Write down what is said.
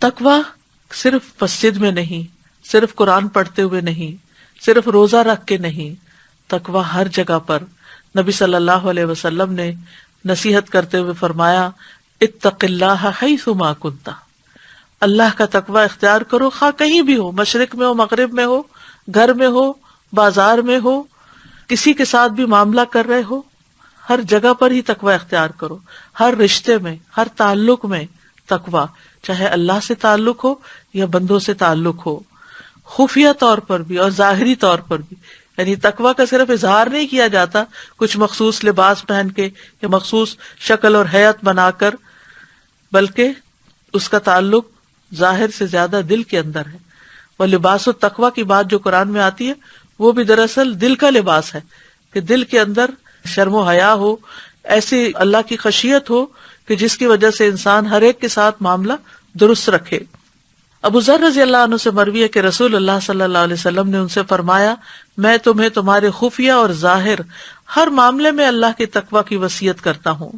تقویٰ صرف مسجد میں نہیں، صرف قرآن پڑھتے ہوئے نہیں، صرف روزہ رکھ کے نہیں، تقویٰ ہر جگہ پر. نبی صلی اللہ علیہ وسلم نے نصیحت کرتے ہوئے فرمایا اتق اللہ حیث ما کنت، اللہ کا تقویٰ اختیار کرو خواہ کہیں بھی ہو، مشرق میں ہو، مغرب میں ہو، گھر میں ہو، بازار میں ہو، کسی کے ساتھ بھی معاملہ کر رہے ہو، ہر جگہ پر ہی تقویٰ اختیار کرو. ہر رشتے میں، ہر تعلق میں تقویٰ، چاہے اللہ سے تعلق ہو یا بندوں سے تعلق ہو، خفیہ طور پر بھی اور ظاہری طور پر بھی. یعنی تقویٰ کا صرف اظہار نہیں کیا جاتا کچھ مخصوص لباس پہن کے یا مخصوص شکل اور حیت بنا کر، بلکہ اس کا تعلق ظاہر سے زیادہ دل کے اندر ہے. وہ لباس التقویٰ کی بات جو قرآن میں آتی ہے وہ بھی دراصل دل کا لباس ہے، کہ دل کے اندر شرم و حیا ہو، ایسی اللہ کی خشیت ہو کہ جس کی وجہ سے انسان ہر ایک کے ساتھ معاملہ درست رکھے. ابو ذر رضی اللہ عنہ سے مروی ہے کہ رسول اللہ صلی اللہ علیہ وسلم نے ان سے فرمایا میں تمہیں تمہارے خفیہ اور ظاہر ہر معاملے میں اللہ کے تقویٰ کی وصیت کرتا ہوں.